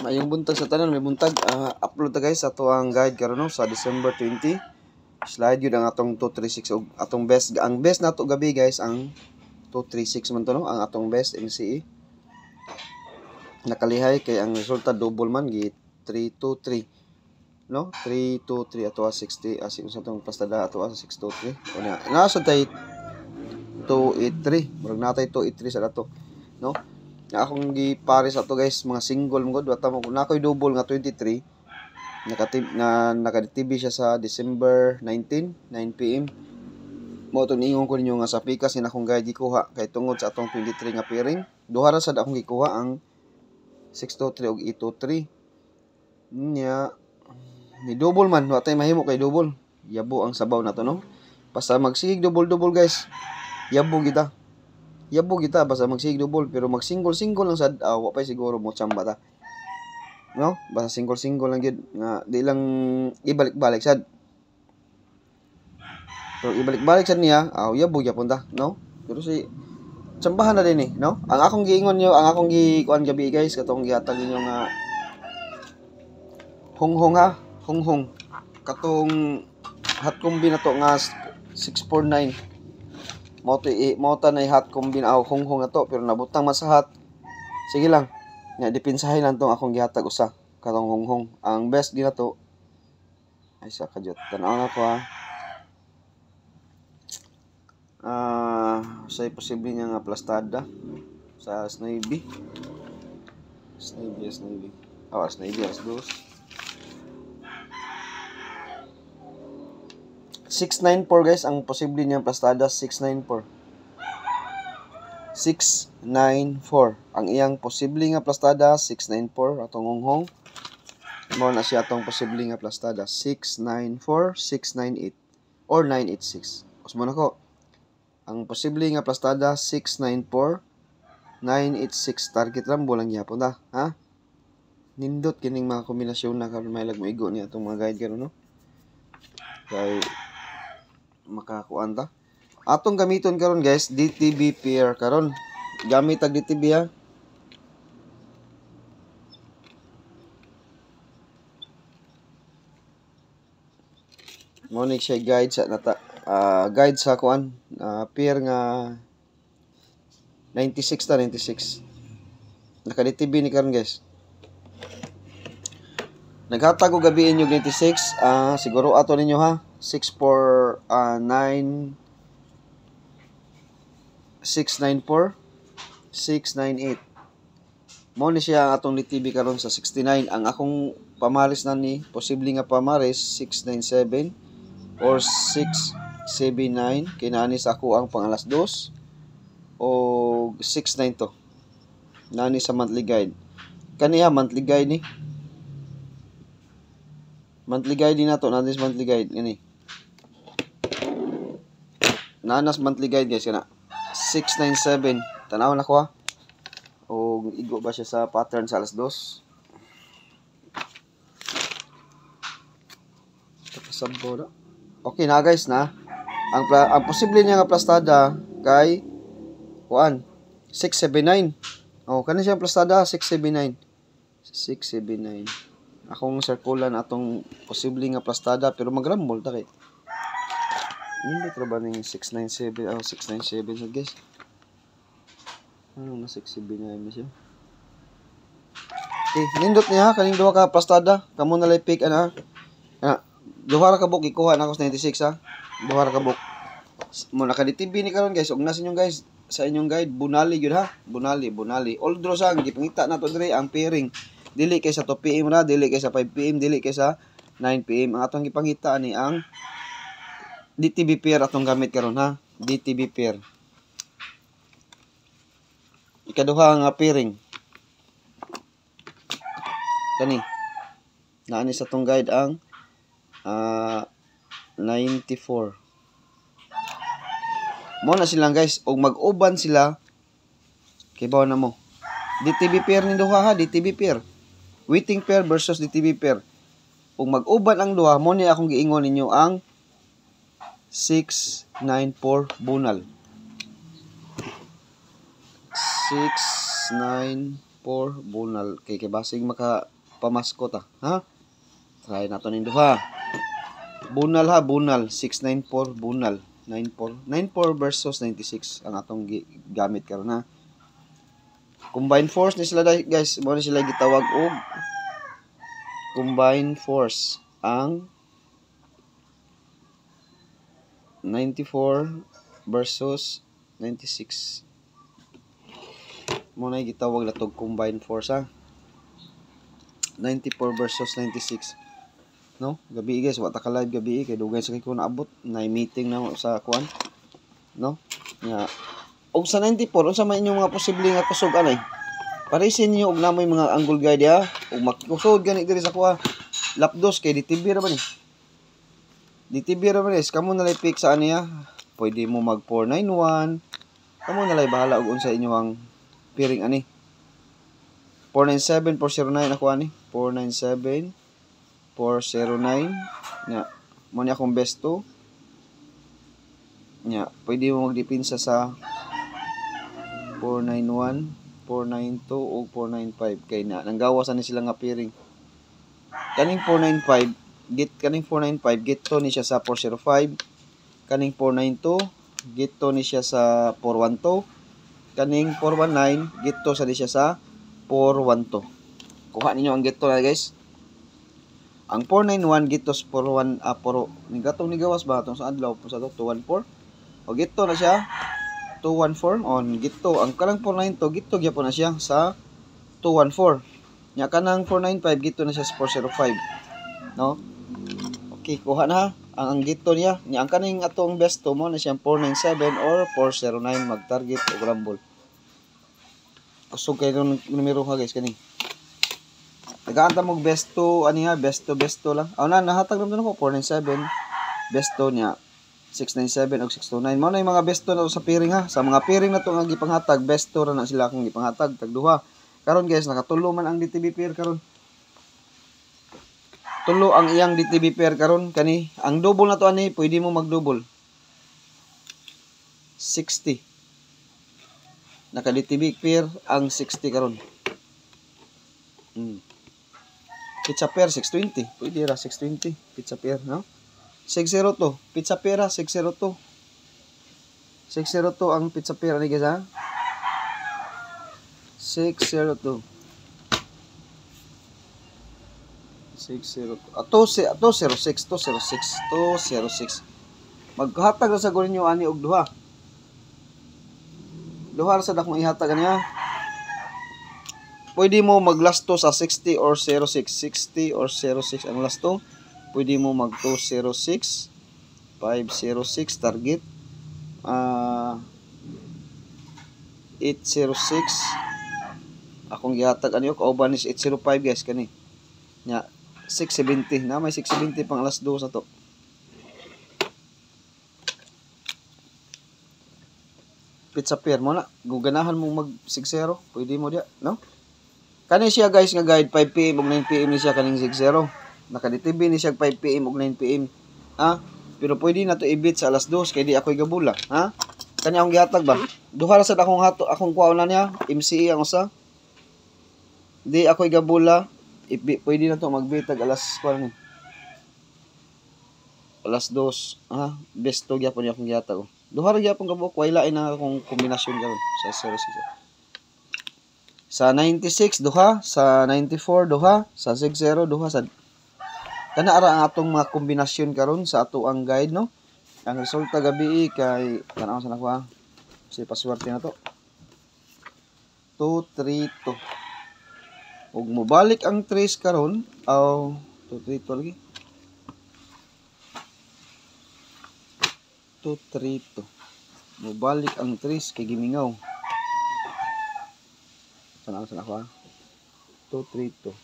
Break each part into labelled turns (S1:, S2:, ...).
S1: Mayong buntag sa tanan, may buntag. Upload ta guys ato ang guide karon no sa December 20. Slide yun ang atong 236 og atong best. Ang best nato gabi guys ang 236 man to no, ang atong best MCE. Nakalihay kay ang resulta double man gi 323 no, 323 ato 60 asig sa tong pastada ato 623. Unya nasa tay 283, murag natay 283 sa dato no. Akong gipares ato guys mga single mo gud wata mo nakoy double nga 23 naka-TV siya sa December 19 9 PM. Mo to niingon ko ninyo nga sa pikas ni akong guide gikuha kay tungod sa atong 23 nga pairing duha ra sad akong gikuha ang 623 ug 823 nya ni double man watay mahimo kay double yabo ang sabaw nato no. Basta magsigig double guys yabo kita basta magsig double pero mag single lang sad wa pa siguro mo chamba ta no, basta single lang gyud nga di lang ibalik-balik sad pero ibalik-balik sad niya yabo gyapon ta no. Pero si chambahan na din no. Ang akong giingon nyo ang akong gikuan gabi guys katong gihatag ninyo nga honghong katong hot combi na to nga 649 mo ta na hot combine honghong na to pero nabutang man sa hot. Sige lang nya dipinsahay lang tong akong gihatag usa katong honghong. Ang best gina to ay sa kadyot tan-aw na ko say posible niya nga plastada sa Snivy as dos 694 guys ang posible niyang plastada 694 ang iyang posible nga plastada 694 atong honghong mo na siya atong posible nga plastada 694 698 or 986 usmo na ko ang posible nga plastada 694 986 target rambo lang gyapon ta ha. Nindot kining mga kombinasyon na karon may lagmoigo ni atong mga guide karon no kay makakuan ta. Atong gamiton karon guys DTB pair karon gamit tag DTB ha. Mo ni siya guide sa nata guide sa kuan pair nga 96 naka DTB ni karon guys. Naghatag og gabi inyo 96 siguro ato ninyo ha 694 698 mo ni siya ang atong DTB karon sa 69. Ang akong pamaris na ni posible nga pamaris 697 or 679 kinani sa ako ang pangalas 2 o 692 nani sa monthly guide kaniya monthly guide ni monthly guide din nato natin monthly guide ini nanas monthly guide guys kana 697 tanaw na ko ha o igo ba siya sa pattern sa alas 2 tapos na okay na guys na ang posible niya nga plastada kay kuan 679 kani siya plastada 679 akong circulan atong posible nga plastada pero magrambol ta kay hindi tra ba ning 697 697 so guys na 679 na siya. Okay nindot niya kaning duha ka plastada kamo na lay pick duha ra ka book ikuha na ko sa 96 ha duha ra ka book mo naka DTB ni karon guys ug na sa inyong guys sa inyong guide bunali gyud ha bunali all draw sang gipangita nato dire ang pairing dili kay sa 2 PM ra dili kay sa 5 PM dili kay sa 9 PM ang atong gipangita ni ang DTB pair atong gamit karon ha DTB pair ikaduha nga pairing kani naani sa tong guide ang 94 mo na silang guys og mag-uban sila kay bawo na mo DTB pair ni duha ha DTB pair waiting pair versus DTB pair ug mag-uban ang duha mo ni akong giingon ninyo ang 694 bunal 694 bunal kay basig pamasko ta, ha? Try nato ning duha. Bunal ha, bunal 694 bunal 94 versus 96 ang atong gamit karon ha. Combined force ni sila guys, mo ni sila gitawag og combined force ang 94 versus 96. Mo na gitawag na tog combined force ha. 94 versus 96. No? Gabi guys, wa ta ka live gabi kay dugay sa kay ko naabot na meeting na sa kuan. No? Nya og sa 94 unsa man inyong mga posible nga kusog anay? Parisin niyo og namoy mga angle guide ha. Og makikusod gani diri sa kuha. Lapdos kay DTB ra man ni. DTB ra man is kamo nalay pick sa aniya. Pwede mo mag 491. Kamo nalay bahala og unsa inyo ang piring ani. 497 409 ako ani. 497 409 nya mo ni akong best 2 nya pwede mo magdepensa sa 491 492 o 495 kay na nanggawas ani sila nga piring. Kaning 495 git to ni siya sa 405. Kaning 492 git to ni siya sa 412. Kaning 419 git to sa ni siya sa 412. Kuha ninyo ang git to na guys. Ang 491 gitos 41 ni gatong ni gawas ba tong sa adlaw sa 214 o gito na siya 214 on gito ang kalang 492 gito gyapon na siya sa 214 nya kanang 495 gito na siya sa 405 no. Okay, kuha na ang gito niya nya ang kaning atong best to mo na siya 497 or 409 mag target o rumble. Kusog kay numero ha guys kani. Nagaanta mo best to ani ha, best to lang. Aw na nahatag naman ko 497 best to niya 697 o 629. Mao na yung mga best to na sa piring ha. Sa mga piring na to nga gipanghatag best to ra na sila akong gipanghatag tagduha. Karon guys nakatulo man ang DTB pair karon. Tulo ang iyang DTB pair karon kani. Ang double na to ani pwede mo mag-double. 60. Naka DTB pair ang 60 karon. Pizza pair 620. Pwede ra 620 pizza pair, no? 602 pizza pair 602. 602 ang pizza pair ni guys ha. 602. 602. 206 Maghatag ra sa gunin niyo ani og duha. Duha ra sa dakong ihatag niya. Pwede mo maglasto sa 60 or 06. 60 or 06 ang lasto. Pwede mo mag 206, 506 target. 806. Akong gihatag ano kauban is 805 guys kani. Nya 670 na may 670 pang alas 2 sa to. Pizza pair mo na. Guganahan mo mag 60. Pwede mo dia, no? Kani siya guys nga guide 5 PM ug 9 PM ni siya kaning 60. Naka-DTB ni siya 5 PM ug 9 PM. Ha? Pero pwede na to ibit sa alas 2 kay di ako'y gabula, ha? Kani akong gihatag ba? Duha ra sad akong kuha na niya, MCE ang usa. Di ako'y gabula, pwede na to magbitag alas kuan ni. Alas 2, ha? Best to gyapon akong gihatag. Duha ra gyapon kabuok, way lain na akong kombinasyon karon sa 06. Sa 96 duha, sa 94 duha, sa 60 duha sa kana ara ang atong mga kombinasyon karon sa ato ang guide no. Ang resulta gabi kay tanaw sa nako ha. Si paswerte na to. 232. Ug mobalik ang trace karon aw 232 lagi. 232. Mobalik ang trace kay gimingaw. Sana ako ha. 232.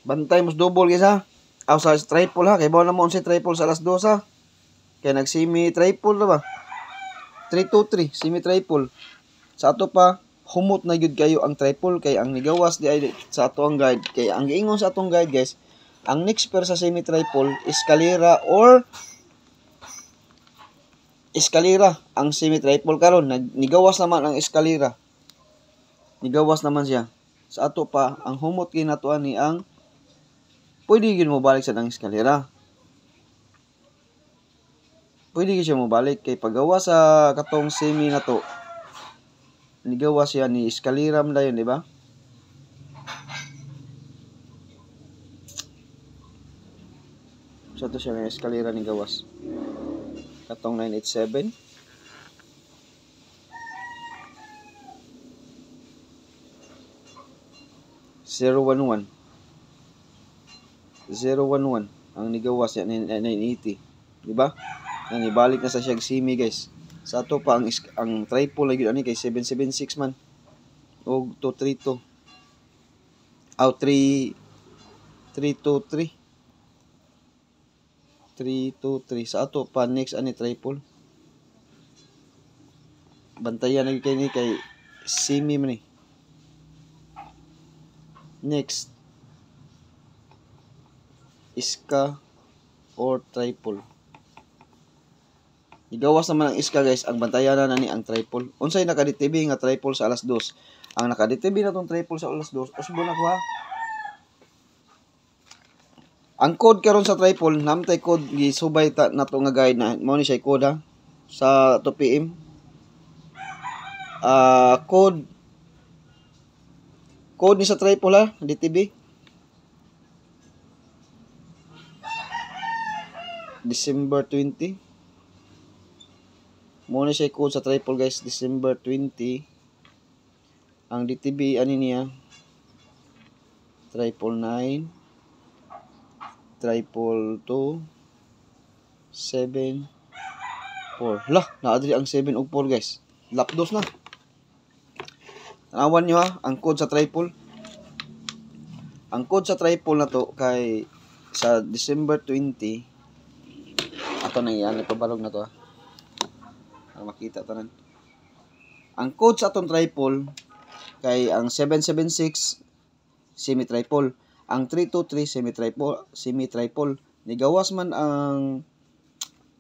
S1: Bantay mo double guys ha. Aw sa triple ha. Kay bawa na mo si triple sa alas 2 ha. Kaya nag-semi triple na ba? 323, semi-triple. Sa ato pa, humot na gyud kayo ang triple kay ang nigawas di ay sa atong guide. Kay ang giingon sa atong guide guys, ang next pair sa semi triple escalera or escalera ang semi triple karon nigawas naman ang escalera. Nigawas naman siya. Sa ato pa ang humot kinatuan ni ang pwede gyud mo balik sa ang escalera. Pwede gyud siya mo balik kay paggawa sa katong semi na to. Nigawa siya ni escalera man dayon, di ba? So to siya ng escalera ni gawas. Katong 987. Zero 011 ang nigawas yan 980, di ba? Yan ibalik na sa siyang semi guys. Sa ato pa ang triple lagi ani kay 776 man og 232 aw 323 sa ato pa next ani triple. Bantayan lagi kay ni kay semi man ni. Next iska or triple. Igawas naman ang iska guys, ang bantayanan na ni ang triple. Unsay naka-DTB nga triple sa alas 2. Ang naka-DTB na tong triple sa alas 2, usbo na ko ha. Ang code karon sa triple, namtay code gisubay ta nato nga guide na mao ni siya code ha sa 2 PM. Code ni sa triple ha, DTB. December 20. Muna siya code sa triple guys, December 20. Ang DTB ani niya 999 222 7 4. Lah, naadri ang 7 ug 4 guys. Lapdos na. Tanawan nyo ha, ang code sa triple. Ang code sa triple na to kay sa December 20. Ato na yan, ipabalog na to ha. Para makita tanan. Ang code sa atong triple kay ang 776 semi triple, ang 323 semi triple. Nigawas man ang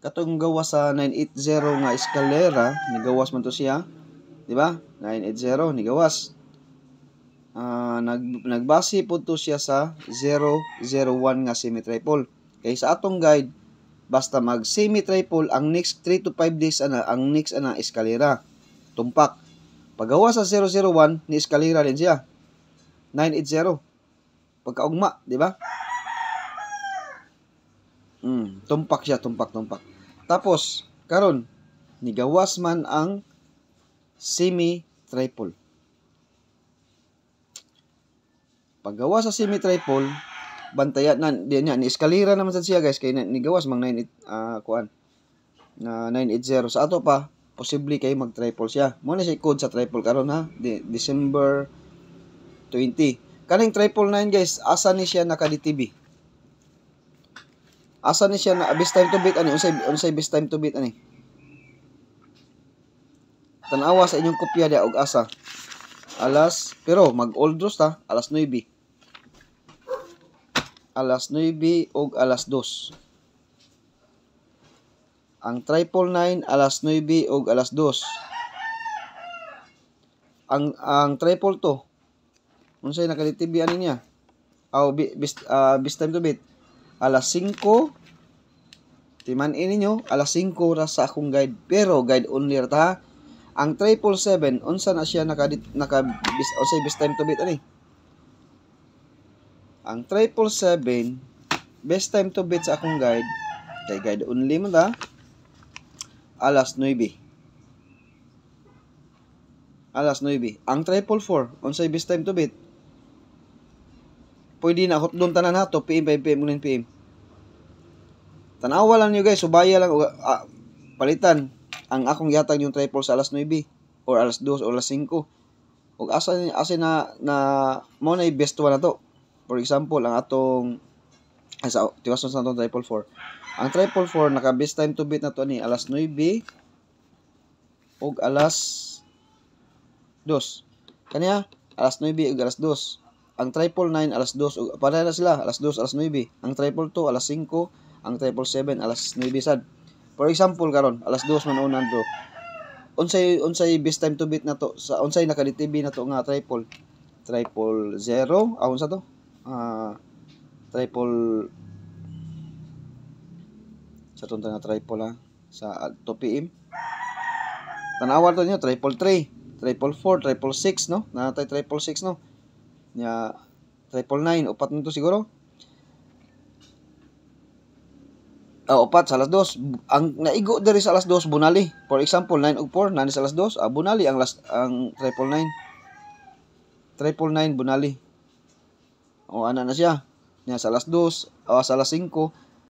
S1: katong gawas sa 980 nga escalera, nigawas man to siya, di ba? 980 nigawas. Nagbase po to siya sa 001 nga semi triple. Kay sa atong guide basta mag semi triple ang next 3 to 5 days ang next escalera tumpak. Paggawa sa 001 ni escalera din siya 980 pagkaugma, di ba? Tumpak siya, tumpak. Tapos karon nigawas man ang semi triple. Paggawa sa semi triple bantayan na diyan ni escalera naman sa siya guys kay nigawas mang 980 sa ato pa posible kay mag triple siya. Mo na siya code sa triple karon ha, December 20. Kaning triple 9 guys, asa ni siya naka-DTB? Asa ni siya na best time to beat ani unsay best time to beat ani? Tanawa sa inyong kopya dia og asa. Pero mag old draws ta, alas 9 og alas 2. Ang triple 9 alas 9 og alas 2. Ang triple to unsay naka-DTB ani niya? Best time to beat alas 5. Timan ninyo alas 5 ra sa akong guide, pero guide only ra ta. Ang 777 unsa na siya unsay best time to beat ani? Ang 777 best time to beat sa akong guide kay guide only man ta alas 9. Ang 444 unsay best time to beat? Pwede na hotdon tanan ha, 2 PM, 5 PM, 9 PM. Tanawa lang nyo guys, subaya lang palitan ang akong yatag yung triple sa alas 9 or alas 2 or alas 5. Ug asa na mo na best one na to. For example, ang atong sa tiwason sa atong triple 4. Ang triple 4 naka best time to beat na to ni alas 9 ug alas 2. Kaniya alas 9 ug alas 2. Ang 999 alas 2 ug pareha na sila alas 2 alas 9. Ang 222 alas 5, ang 777 alas 9 sad. For example karon alas 2 man unan bro. Unsay best time to beat na to sa unsay naka-DTV na to nga triple 0 unsa to? Triple sa tunta nga triple ha sa 2 PM. Tanawan to niyo triple 3, triple 4, triple 6 no? Natay triple 6 no. Nya triple 9 upat nito siguro. Upat sa alas 2. Ang naigo diri sa alas 2 bunali. For example 9 ug 4 nani sa alas 2, bunali ang triple 9. Triple 9 bunali. Ana na siya. Nya sa alas 2, sa alas 5